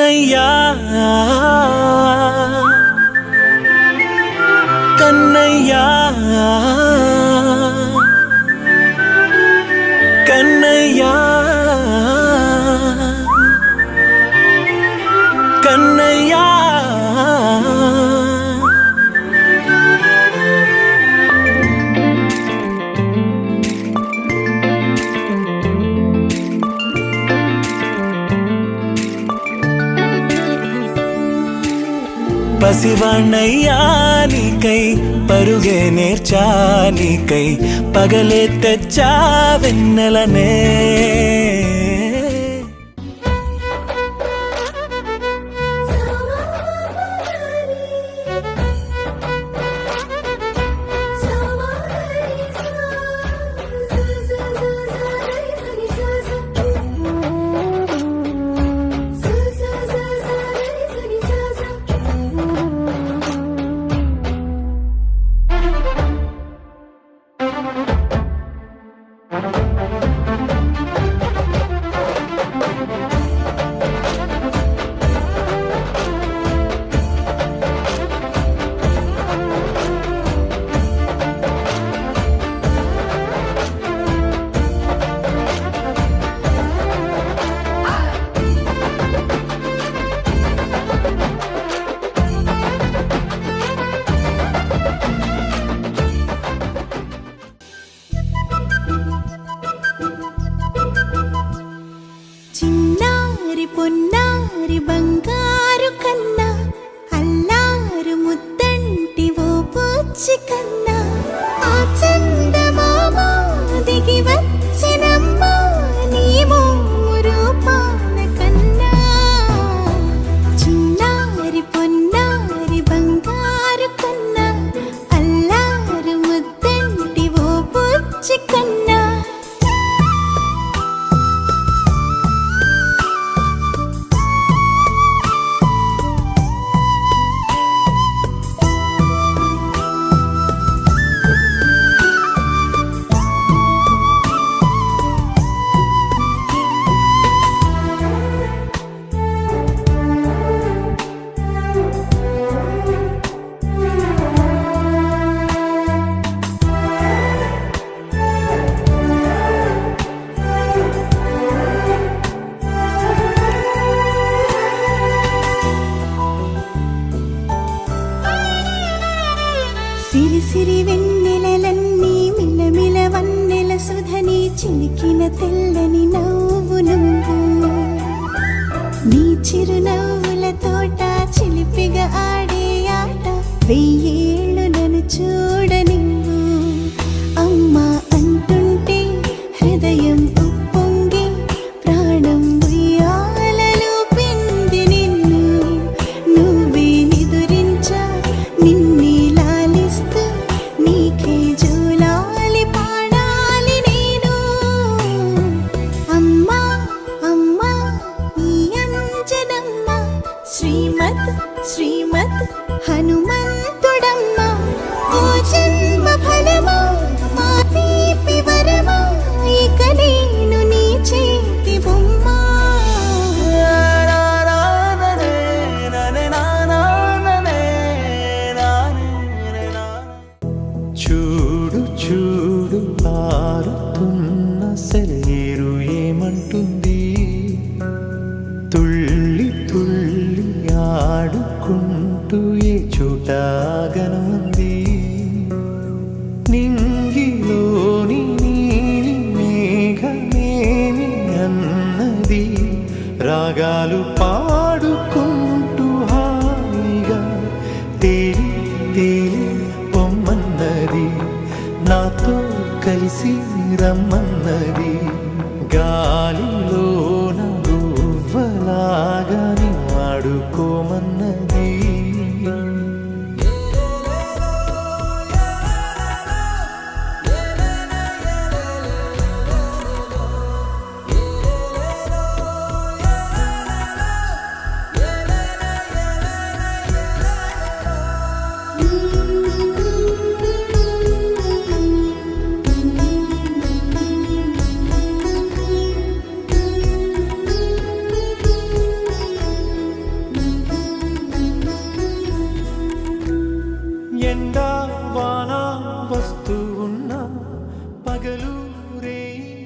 కన్నయ్యా కన్నయ్యా కన్నయ్యా కన్నయ్యా పసివాణ్ణయ్యా నీకై పరుగే నేర్చా నీకై పగలే తెచ్చా వెన్నెలనే పొన్నారి బంగారు కన్నా అల్లారు ముద్దంటి ఓ పూచి కన్నా ఆ చందమామ దిగి వచ్చినమ్మ నీ రూపాన కన్నా చిన్నారి పొన్నారి బంగారు కన్నా అల్లారు ముద్దంటి ఓ పూచి కన్నా సిరి సిరి వెన్నెలలన్నీ మిలమిల వన్నెల సుధని చిలికిన తెల్లని నవ్వు నువ్వు నీ చిరునవ్వుల తోట చిలిపిగా ఆడే ఆట వెయ్యేళ్ళు నన్ను చూడ నువ్వు అమ్మా అంటుంటే హృదయం ఉప్పొంగి ప్రాణం ఉయ్యాలలో పిండి నిన్ను నువ్వే నిదురించా నిన్నే నీకే జూలాలి పాడాలి నేను అమ్మా అమ్మా ఈ అంజనమ్మ శ్రీమద్ శ్రీమద్ హనుమంతుడమ్మ ఓ జన్మ ఫలమా మా తీపి వరమా ఇక నేను నీ చేతి బొమ్మ చూడు చూడు పారుతున్న సెలయేరు ఏమంటుంది తుళ్ళి తుళ్ళి ఆడుకుంటూ ఏ చోటాగనుంది నింగిలోని నీలి మేఘమేమి అన్నది రాగాలు పాడుకుంటూ హాయిగా తేలి తేలి పొమ్మన్నది నాతో కలిసి రమ్మన్నది గాలిలో గువ్వలాగా ఆడుకోమన్నది ఎండా వాన వస్తూ ఉన్నా పగలు రేయి